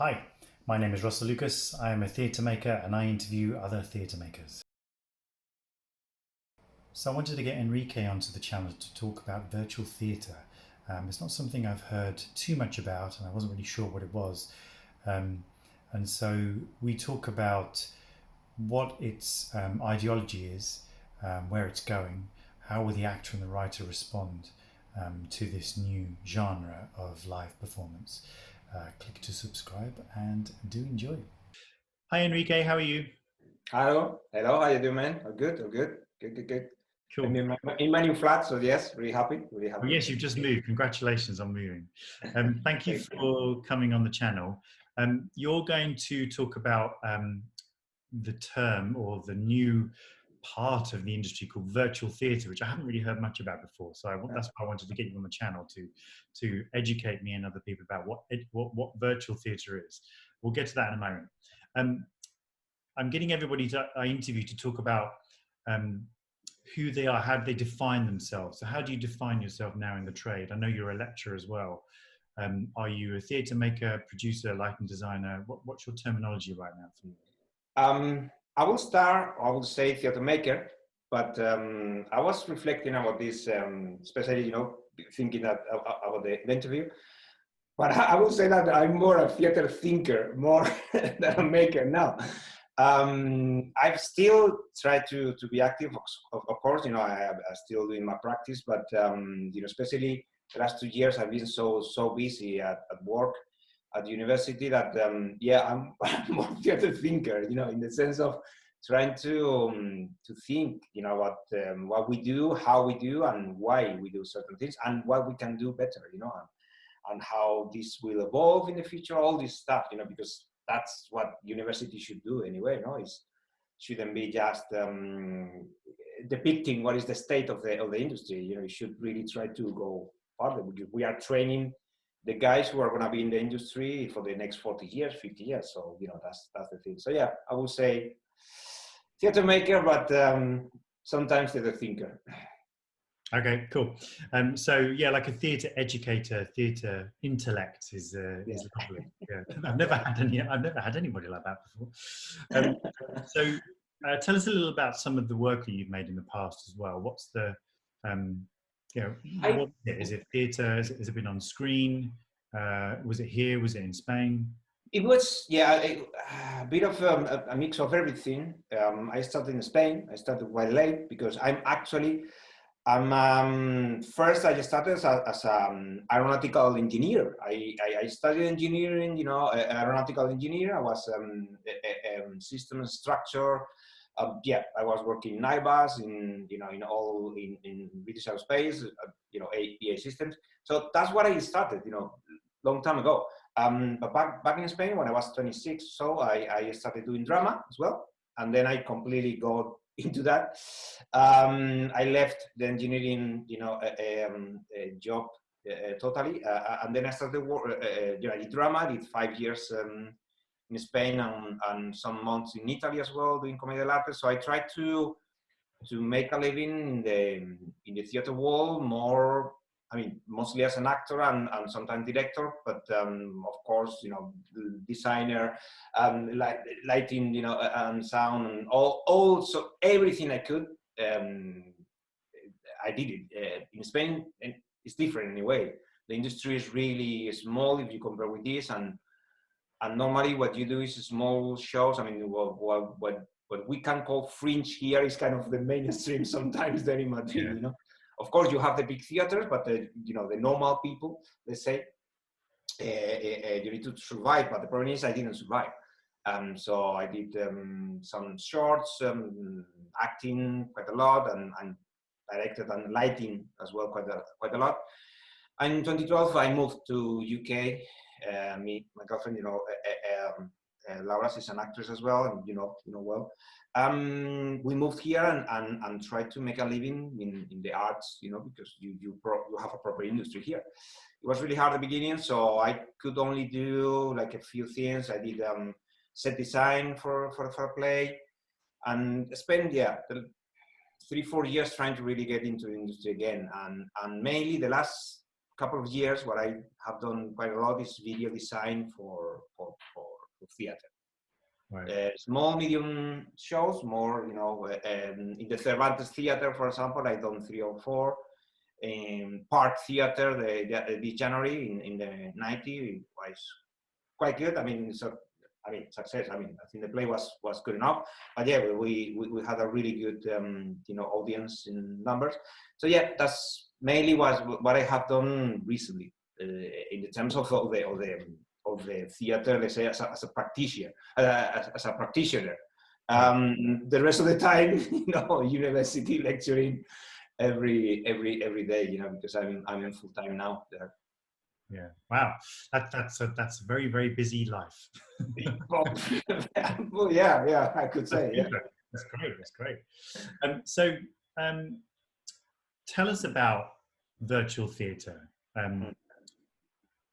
Hi, my name is Russell Lucas. I am a theatre maker and I interview other theatre makers. So I wanted to get Enrique onto the channel to talk about virtual theatre. It's not something I've heard too much about and I wasn't really sure what it was. Um, and so we talk about what its ideology is, where it's going, how will the actor and the writer respond to this new genre of live performance. Click to subscribe and do enjoy. Hi Enrique, how are you? Hello, how you doing, man? Good. Cool. I'm in my new flat, so yes, really happy, really Well, happy. yes, you've just moved. Congratulations on moving. Thank you Thank you. for coming on the channel. You're going to talk about the term or the new part of the industry called virtual theatre, which I haven't really heard much about before. So that's why I wanted to get you on the channel to educate me and other people about what virtual theatre is. We'll get to that in a moment. I'm getting everybody I interview to talk about who they are, how do they define themselves. So how do you define yourself now in the trade? I know you're a lecturer as well. Are you a theatre maker, producer, lighting designer? What's your terminology right now for you? I will say theater maker, but I was reflecting about this, especially, thinking about the interview. But I will say that I'm more a theater thinker, more than a maker now. I've still tried to be active, of course, I'm still doing my practice, but, especially the last 2 years, I've been so busy at work, at university that, I'm more theater thinker, in the sense of trying to think, what we do, how we do, and why we do certain things, and what we can do better, and how this will evolve in the future, all this stuff, because that's what university should do anyway, shouldn't be just depicting what is the state of the industry. You should really try to go further, because we are training the guys who are going to be in the industry for the next 40 years, 50 years. So, that's the thing. So yeah, I would say theater maker, but sometimes theater thinker. Okay, cool. So yeah, like a theatre educator, theatre intellect is lovely. Yeah, I've never had anybody like that before. So tell us a little about some of the work that you've made in the past as well. What's the, what is it? Theatre? Has it been on screen? Was it here? Was it in Spain? It was, a bit of a mix of everything. I started in Spain. I started quite late because first I started as an aeronautical engineer. I studied engineering, aeronautical engineer. I was system structure. I was working in Airbus, in British aerospace, APA systems. So that's what I started, long time ago. But back in Spain when I was 26, so I started doing drama as well, and then I completely got into that. I left the engineering, job totally, and then I started work. I did drama. Did 5 years in Spain and some months in Italy as well, doing commedia dell'arte. So I tried to make a living in the theater world more. I mean, mostly as an actor and sometimes director, but of course, designer, lighting, and sound, and so everything I could. I did it. In Spain, it's different anyway. The industry is really small if you compare with this, and normally what you do is small shows. I mean, what we can call fringe here is kind of the mainstream sometimes there in Madrid, Yeah. Of course, you have the big theaters, but the normal people, let's say, you need to survive. But the problem is, I didn't survive. So I did some shorts, acting quite a lot, and directed and lighting as well quite a lot. And in 2012, I moved to UK. My girlfriend, Laura, is an actress as well, and well. We moved here and tried to make a living in the arts, because you have a proper industry here. It was really hard at the beginning, so I could only do like a few things. I did set design for a play, and spent 3-4 years trying to really get into the industry again, and mainly the last couple of years, what I have done quite a lot is video design for for theater. Right. Small, medium shows, more, in the Cervantes Theatre, for example, I've done 3 or 4. In Park Theatre, this January in the 90 was quite good. Success. I think the play was good enough. But yeah, we had a really good, audience in numbers. So yeah, that's mainly what I have done recently in the terms of the theater, let's say, as a practitioner, as a practitioner. The rest of the time, university lecturing every day, because I'm in full time now there. Yeah. Wow. That's a very, very busy life. Well, yeah, I could say, yeah. That's great. That's great. So, tell us about virtual theatre.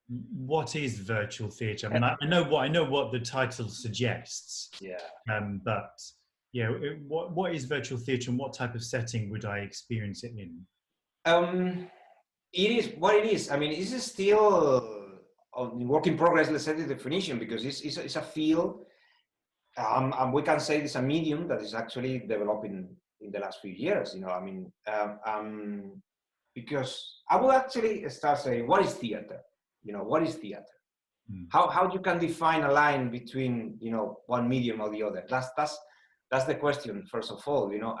What is virtual theatre? I mean, I know what the title suggests. Yeah. But yeah, what is virtual theatre, and what type of setting would I experience it in? It is what it is. I mean, this is still work in progress. Let's say the definition, because it's a field. And we can say it's a medium that is actually developing in the last few years. Because I will actually start saying, what is theater? What is theater? How you can define a line between one medium or the other? That's the question, first of all. So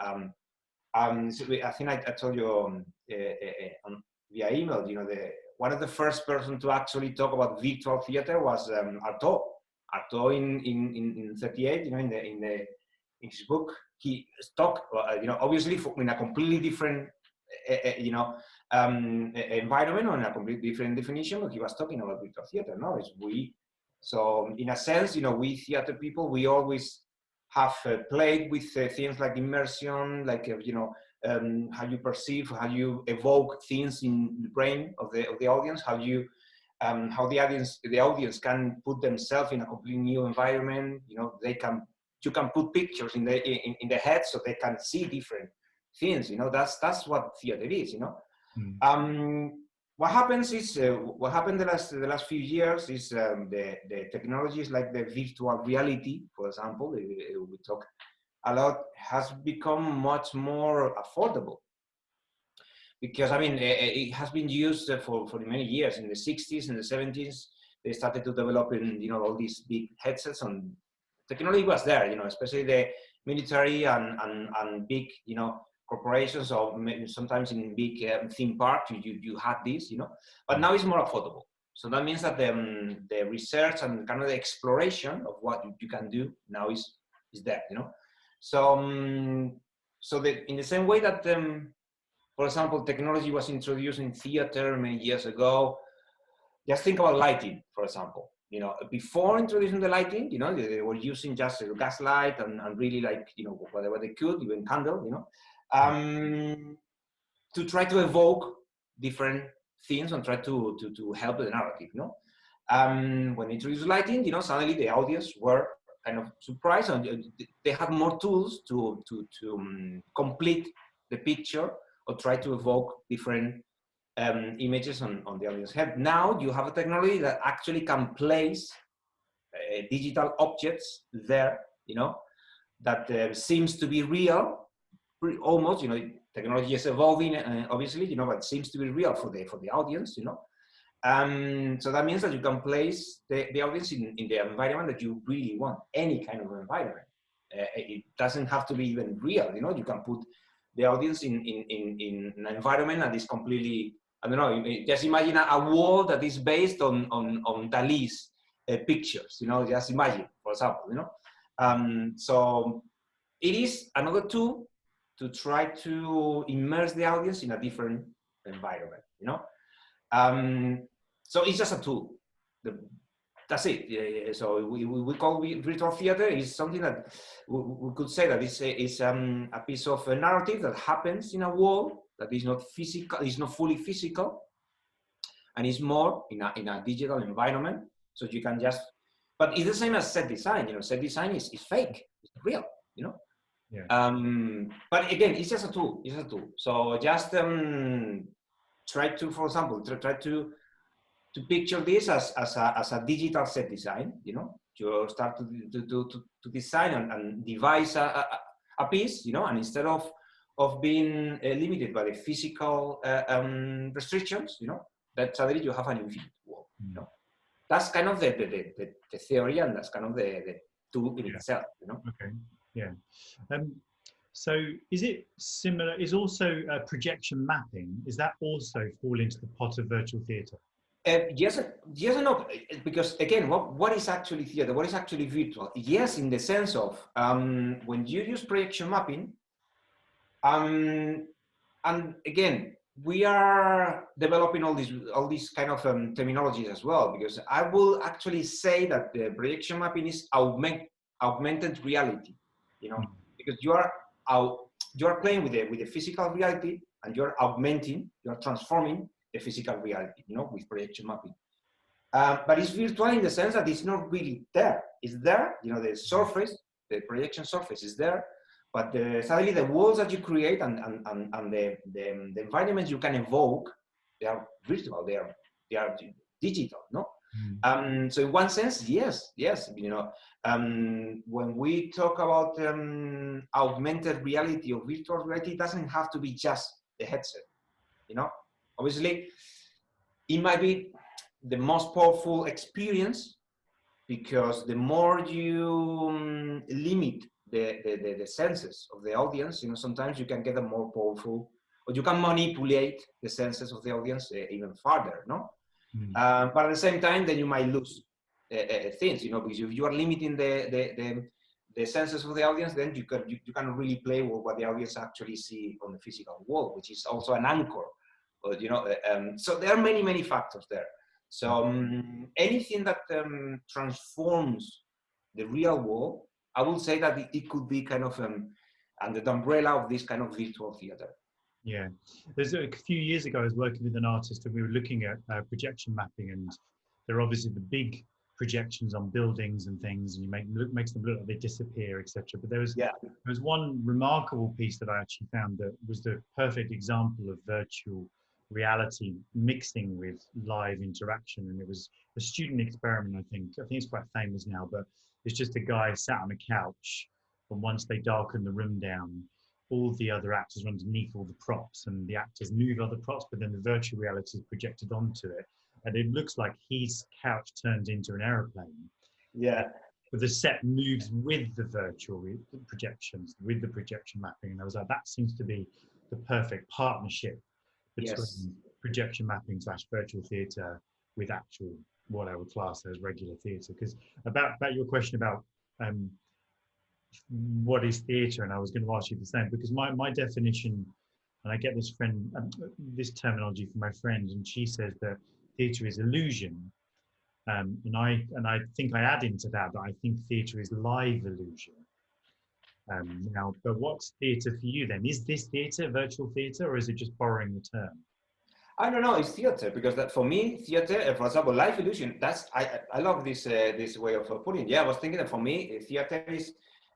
I think I told you via email. One of the first person to actually talk about virtual theater was Artaud. Artaud in 38. In his book, he talked. Obviously in a completely different environment, or in a completely different definition, but he was talking about virtual theater. No, it's we. So in a sense, we theater people, we always have played with things like immersion, like how you perceive, how you evoke things in the brain of the audience, how the audience can put themselves in a completely new environment. You can put pictures in the head so they can see different things. That's what theater is. What happens is what happened the last few years is the technologies like the virtual reality, for example, we talk a lot, has become much more affordable, because it has been used for many years. In the 60s and the 70s, they started to develop all these big headsets, and technology was there, especially the military and big corporations, or sometimes in big theme parks, you had this, but now it's more affordable. So that means that the research and kind of the exploration of what you can do now is there, So in the same way that, for example, technology was introduced in theater many years ago, just think about lighting, for example. Before introducing the lighting, they were using just a gas light and really whatever they could, even candle, to try to evoke different things and try to help the narrative, when they introduced lighting, suddenly the audience were kind of surprised, and they had more tools to complete the picture or try to evoke different images on the audience head. Now you have a technology that actually can place digital objects there, that seems to be real, almost. Technology is evolving, obviously, but seems to be real for the audience, So that means that you can place the audience in the environment that you really want, any kind of environment. It doesn't have to be even real, You can put the audience in an environment that is completely, I don't know, just imagine a wall that is based on Dali's pictures, just imagine, for example, So it is another tool to try to immerse the audience in a different environment, So it's just a tool. That's it. So we call virtual theater is something that we could say that it's a piece of a narrative that happens in a world that is not physical, is not fully physical, and is more in a digital environment. So you can just, but it's the same as set design. Set design is fake, it's real, Yeah. But again, it's just a tool. It's a tool. So just try to, for example, try to to picture this as a digital set design. You know, you start to design and devise a piece. You know, and instead of being limited by the physical restrictions, you know, that suddenly you have an infinite world. You know, that's kind of the theory, and that's kind of the tool in itself. You know. Okay. Yeah. So is it similar? Is also projection mapping? Is that also fall into the pot of virtual theatre? Yes, yes and no, because again, what is actually theater? What is actually virtual? Yes, in the sense of when you use projection mapping, and again, we are developing all these kind of terminologies as well, because I will actually say that the projection mapping is augmented reality, you know, because you are playing with the physical reality, and you are transforming the physical reality, you know, with projection mapping. But it's virtual in the sense that it's not really there. It's there, you know, the surface, the projection surface is there, but suddenly the walls that you create and the environments you can evoke, they are virtual, they are digital, no? So in one sense, yes, you know, when we talk about augmented reality or virtual reality, it doesn't have to be just the headset, you know? Obviously, it might be the most powerful experience, because the more you limit the senses of the audience, you know, sometimes you can get a more powerful, or you can manipulate the senses of the audience even further, no? But at the same time, then you might lose things, you know, because if you are limiting the senses of the audience, then you can really play with what the audience actually see on the physical world, which is also an anchor, or, you know, so there are many factors there. So anything that transforms the real world, I would say that it could be kind of under the umbrella of this kind of virtual theater. Yeah, there's a few years ago I was working with an artist and we were looking at projection mapping, and there are obviously the big projections on buildings and things, and makes them look like they disappear, etc. But there was one remarkable piece that I actually found that was the perfect example of virtual reality mixing with live interaction, and it was a student experiment. I think it's quite famous now, but it's just a guy sat on a couch, and once they darken the room down, all the other actors are underneath all the props, and the actors move other props, but then the virtual reality is projected onto it, and it looks like his couch turns into an aeroplane. Yeah. But the set moves with the virtual projections, with the projection mapping, and I was like, that seems to be the perfect partnership between projection mapping / virtual theatre with actual what I would class as regular theatre. Because about your question about what is theatre, and I was going to ask you the same, because my definition, and I get this terminology from my friend, and she says that theatre is illusion, and I think I add into that I think theatre is live illusion. Now, but what's theatre for you then? Is this theatre, virtual theatre, or is it just borrowing the term? I don't know. It's theater, because that for me, theater, for example, live illusion. I love this way of putting it. Yeah, I was thinking that for me, theater is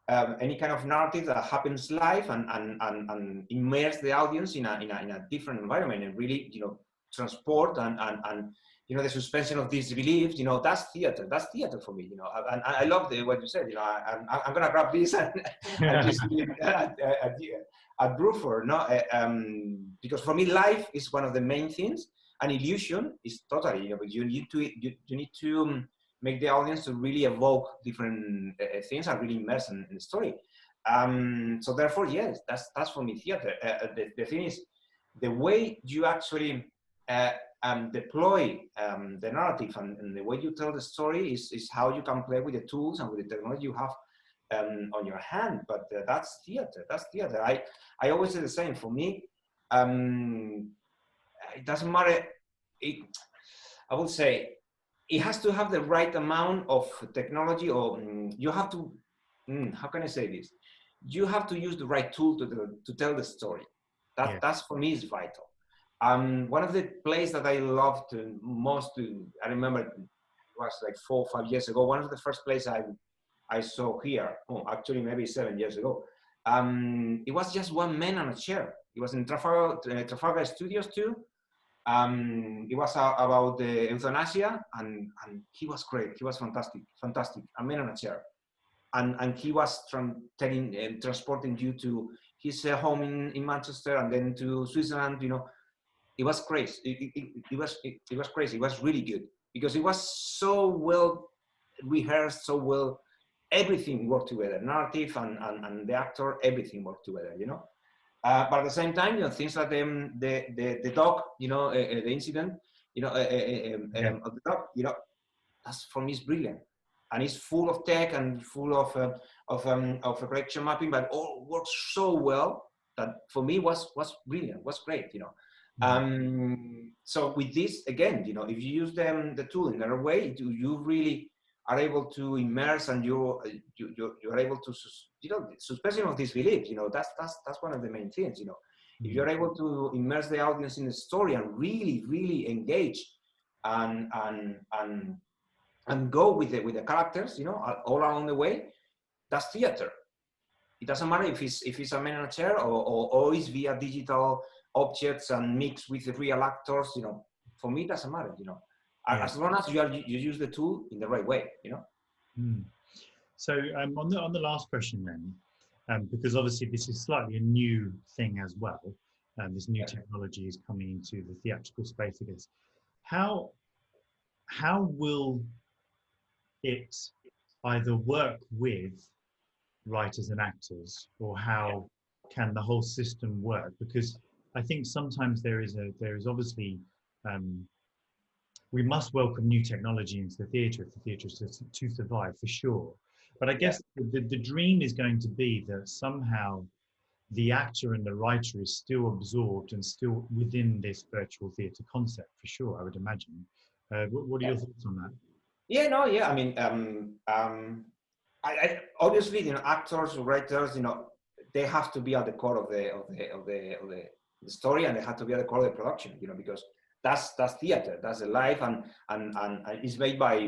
any kind of narrative that happens live and immerse the audience in a different environment, and really, you know, transport and you know, the suspension of disbelief. You know, that's theater. That's theater for me. You know, and I love what you said. You know, I'm gonna grab this and just at Bruford, no, because for me, life is one of the main things, and illusion is totally, you know, but you need to make the audience to really evoke different things and really immerse in the story. So therefore, yes, that's for me theater. The thing is, the way you actually deploy the narrative and the way you tell the story is how you can play with the tools and with the technology you have on your hand. But that's theater. That's theater. I always say the same. For me, it doesn't matter. I would say it has to have the right amount of technology, or you have to. How can I say this? You have to use the right tool to tell the story. That's for me is vital. One of the plays that I loved most, I remember it was like 4 or 5 years ago. One of the first plays I saw here, actually maybe 7 years ago. It was just one man on a chair. It was in Trafalgar Studios too. It was about the euthanasia, and he was great. He was fantastic. A man on a chair, and he was transporting you to his home in Manchester, and then to Switzerland. You know, it was crazy. It was crazy. It was really good because it was so well rehearsed, so well. Everything worked together. Narrative and the actor, everything worked together. You know. But at the same time, you know, things like the dog, you know, the incident, you know, of the dog, you know, that's for me is brilliant, and it's full of tech and full of correction mapping, but all works so well that for me was brilliant, was great, you know. So with this again, you know, if you use the tool in another way, you really are able to immerse, and you're able to, you know, suspension of disbelief. You know, that's one of the main things. You know, if you're able to immerse the audience in the story and really engage and go with the characters, you know, all along the way, that's theater. It doesn't matter if it's a man in a chair or it's via digital objects and mixed with the real actors. You know, for me, it doesn't matter. You know. As long as you use the tool in the right way, you know. So on the last question then, because obviously this is slightly a new thing as well, this new technology is coming into the theatrical space, I guess. How will it either work with writers and actors, or how can the whole system work? Because I think sometimes there is obviously we must welcome new technology into the theatre if the theatre is to survive, for sure. But I guess the dream is going to be that somehow the actor and the writer is still absorbed and still within this virtual theatre concept, for sure, I would imagine. What are your thoughts on that? Yeah, no, yeah. I mean, I obviously, you know, actors, writers, you know, they have to be at the core of the story, and they have to be at the core of the production, you know, because that's theater, that's a life, and it's made by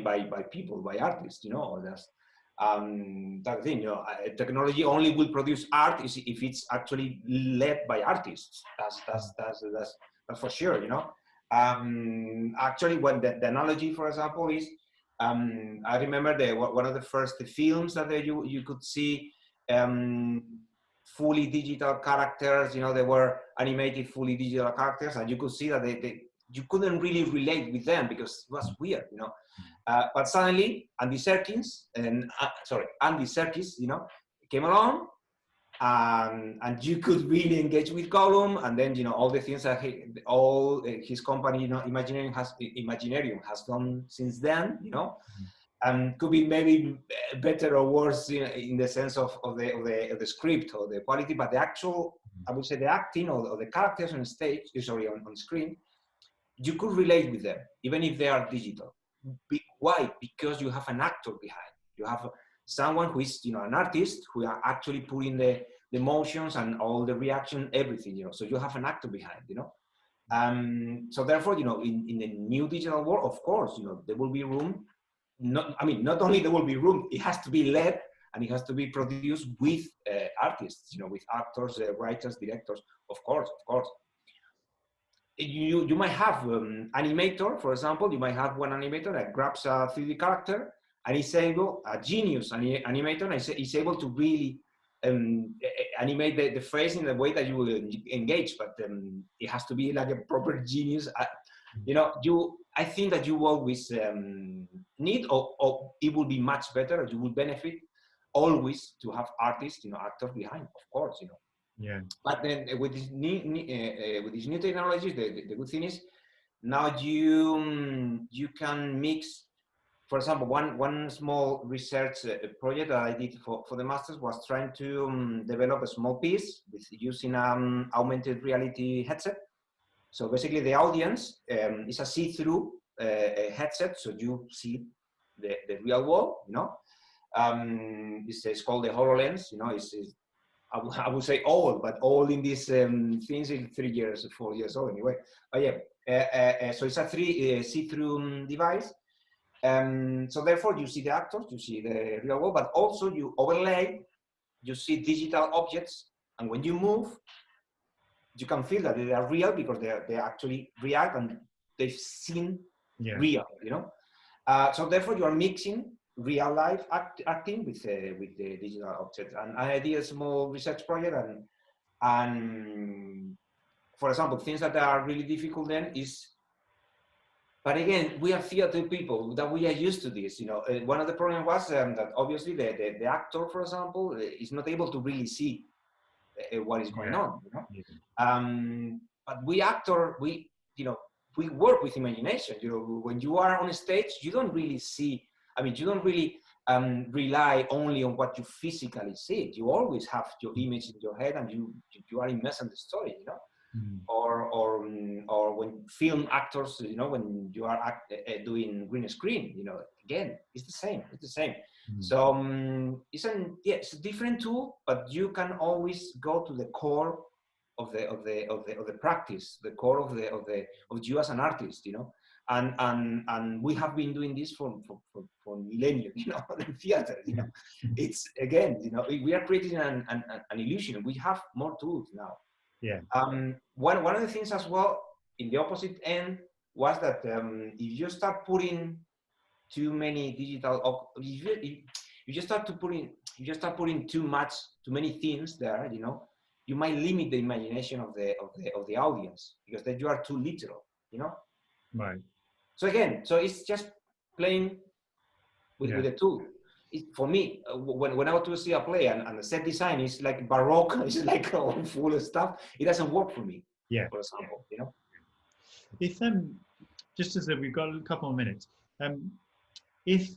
people, by artists, you know. Or that's that thing, you know. Technology only will produce art if it's actually led by artists. That's for sure, you know. Actually, when the analogy, for example, is I remember one of the first films that you could see fully digital characters. You know, they were animated fully digital characters, and you could see that you couldn't really relate with them because it was weird, you know. But suddenly, Andy Serkis, you know, came along, and you could really engage with Gollum, and then, you know, all the things that his company, you know, Imaginarium has done since then, you know, and could be maybe better or worse in the sense of the script or the quality, but the actual, I would say, the acting or the characters on stage, on screen, you could relate with them even if they are digital. Why? Because you have an actor behind. You have someone who is, you know, an artist who are actually putting the emotions and all the reaction, everything, you know. So you have an actor behind, you know. So therefore, you know, in the new digital world, of course, you know, there will be room. Not only there will be room, it has to be led and it has to be produced with artists, you know, with actors, writers, directors. Of course. You might have animator, for example. You might have one animator that grabs a 3D character and is able, a genius animator, and is able to really animate the face in the way that you will engage. But it has to be like a proper genius. You know, I think that you always need, or it will be much better, or you will benefit always to have artists, you know, actors behind, of course, you know. Yeah. But then with these new technologies, the good thing is now you can mix. For example, one small research project that I did for the masters was trying to develop a small piece with using augmented reality headset. So basically, the audience is a see-through headset, so you see the real world. You know, it's called the HoloLens. You know, I would say old, but old in these things is 3 years, 4 years old anyway. But yeah, so it's a see-through device. So therefore, you see the actors, you see the real world, but also you overlay, you see digital objects, and when you move, you can feel that they are real because they actually react and they've seen real, you know. So therefore, you are mixing real life acting with the digital object. And I did a small research project, and for example, things that are really difficult then is. But again, we are theater people that we are used to this. You know, one of the problems was that obviously the actor, for example, is not able to really see what is going on. You know, but we actor, you know, we work with imagination. You know, when you are on stage, you don't really see. I mean, you don't really rely only on what you physically see. You always have your image in your head, and you are immersed in the story. You know. Or when film actors, you know, when you are doing green screen, you know, again, it's the same. It's the same. So it's a different tool, but you can always go to the core of the practice, the core of you as an artist, you know. And we have been doing this for millennia, you know, in theater, you know. It's again, you know, we are creating an illusion. We have more tools now. Yeah. One of the things as well in the opposite end was that if you start putting too many digital, if you just start putting too many things there, you know, you might limit the imagination of the audience because then you are too literal, you know. Right. So again, so it's just playing with a tool. For me, when I go to see a play and the set design is like Baroque, it's like all full of stuff, it doesn't work for me. Yeah. For example, you know. If just as we've got a couple of minutes, if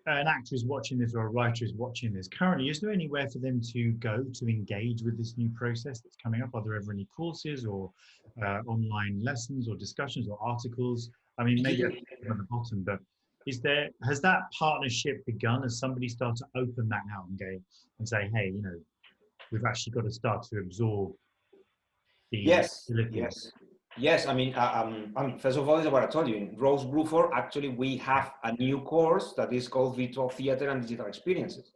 an actor is watching this or a writer is watching this currently, is there anywhere for them to go to engage with this new process that's coming up? Are there ever any courses or online lessons or discussions or articles? I mean, maybe at the bottom, but has that partnership begun? Has somebody started to open that out and say, hey, you know, we've actually got to start to absorb the Yes. I mean, first of all, is what I told you. In Rose Bruford, actually, we have a new course that is called Virtual Theatre and Digital Experiences.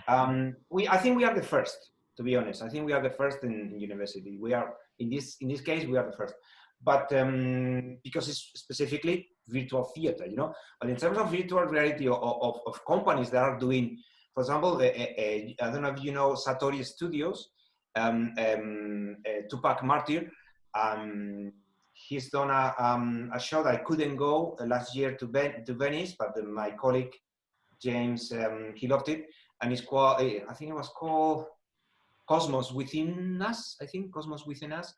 I think we are the first, to be honest. I think we are the first in university. We are in this case, we are the first. But because it's specifically virtual theater, you know. But in terms of virtual reality of companies that are doing, for example, I don't know if you know Satori Studios, Tupac Martir. He's done a show that I couldn't go last year to Venice, but my colleague James, he loved it, and it's called, I think it was called Cosmos Within Us. I think Cosmos Within Us.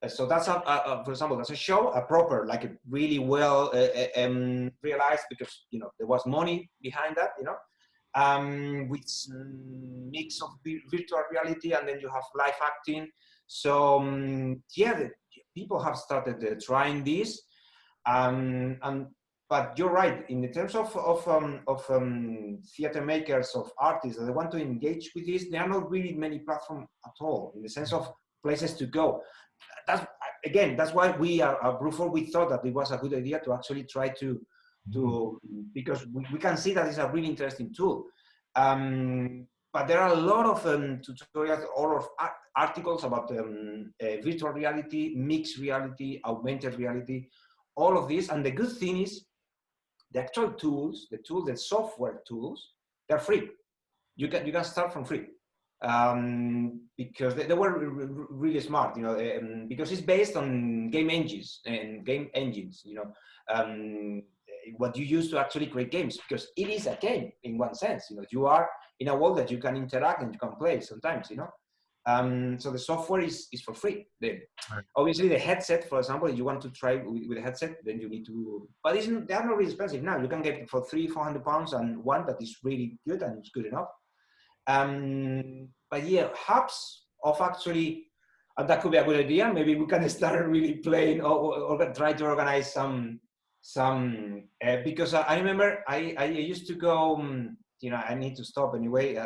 So that's for example, that's a show, a proper, like a really well realized, because you know there was money behind that, you know, with mix of virtual reality, and then you have live acting. So people have started trying this, but you're right. In the terms of theater makers, of artists that want to engage with this, there are not really many platforms at all, in the sense of places to go. That's why we are at Bruford. We thought that it was a good idea to actually try to because we can see that it's a really interesting tool. But there are a lot of tutorials, all of articles about virtual reality, mixed reality, augmented reality, all of this. And the good thing is, the actual tools, the software tools, they're free. You can start from free. Because they were really smart, you know, because it's based on game engines, you know, what you use to actually create games, because it is a game in one sense, you know, you are in a world that you can interact and you can play sometimes, you know. So the software is for free. Obviously the headset, for example, if you want to try with a headset, then you need to, but they are not really expensive now. You can get for £300-400 and one that is really good and it's good enough. But yeah, hubs of actually, that could be a good idea. Maybe we can start really playing or try to organize some because I remember I used to go, you know, I need to stop anyway,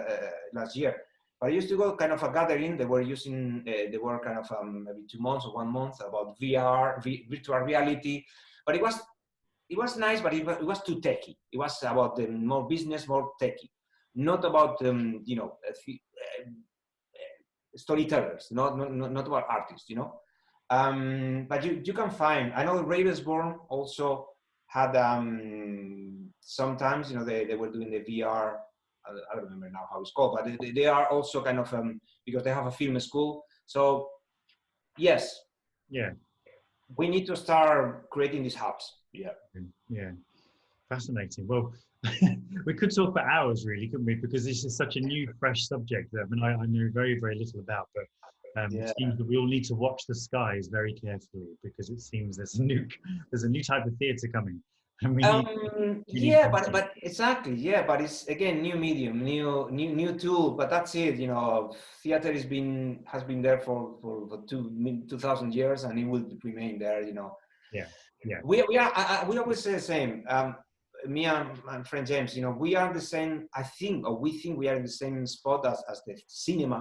last year, but I used to go kind of a gathering. They were kind of maybe 2 months or 1 month about VR, virtual reality, but it was nice, but it was too techy. It was about more business, more techy. Not about you know, storytellers, not about artists, you know. But you can find, I know Ravensbourne also had sometimes, you know, they were doing the VR, I don't remember now how it's called, but they are also kind of, because they have a film school. So yes, Yeah, we need to start creating these hubs. Yeah. yeah, fascinating. Well, we could talk for hours, really, couldn't we? Because this is such a new, fresh subject that I know very, very little about. But Yeah. it seems that we all need to watch the skies very carefully because it seems there's a new type of theatre coming, and we need Yeah, content. but exactly, yeah, but it's again new medium, new tool, but that's it. You know, theater has been there for 2,000 years, and it will remain there. You know, Yeah, yeah, we always say the same. Me and my friend James, you know, we are the same. I think, or we think we are in the same spot as the cinema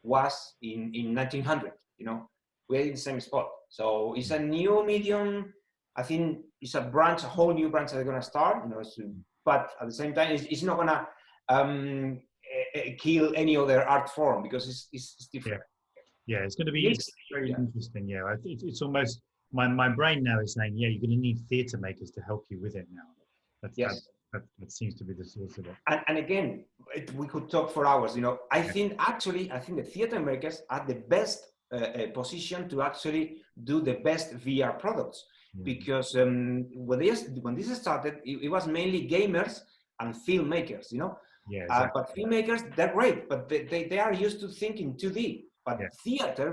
was in 1900. You know, we're in the same spot. So it's a new medium. I think it's a branch, a whole new branch that they're gonna start. You know, but at the same time, it's not gonna kill any other art form because it's different. yeah. It's going to be Yes. very Yeah. interesting. Yeah, it's almost my brain now is saying, yeah, you're going to need theatre makers to help you with it now. Yes. That seems to be the source of it. And again, we could talk for hours. You know, I Yeah. think the theater makers are the best position to actually do the best VR products because when this started, it was mainly gamers and filmmakers. You know, Yeah, exactly. but filmmakers, they're great, but they are used to thinking 2D. But Yeah. theater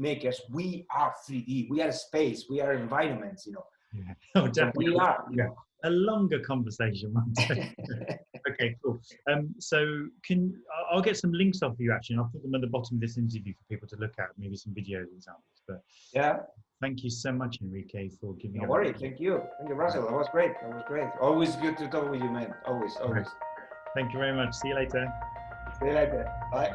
makers, we are 3D. We are space. We are environments. You know, Yeah. Oh, so definitely. we are. You Yeah. know. A longer conversation one day. Okay, cool. So I'll get some links off you actually, and I'll put them at the bottom of this interview for people to look at, maybe some video examples. But Yeah. thank you so much, Enrique, for giving No up. worries. Thank you, Russell. That was great. That was great. Always good to talk with you, man. Always. Thank you very much. See you later. See you later. Bye.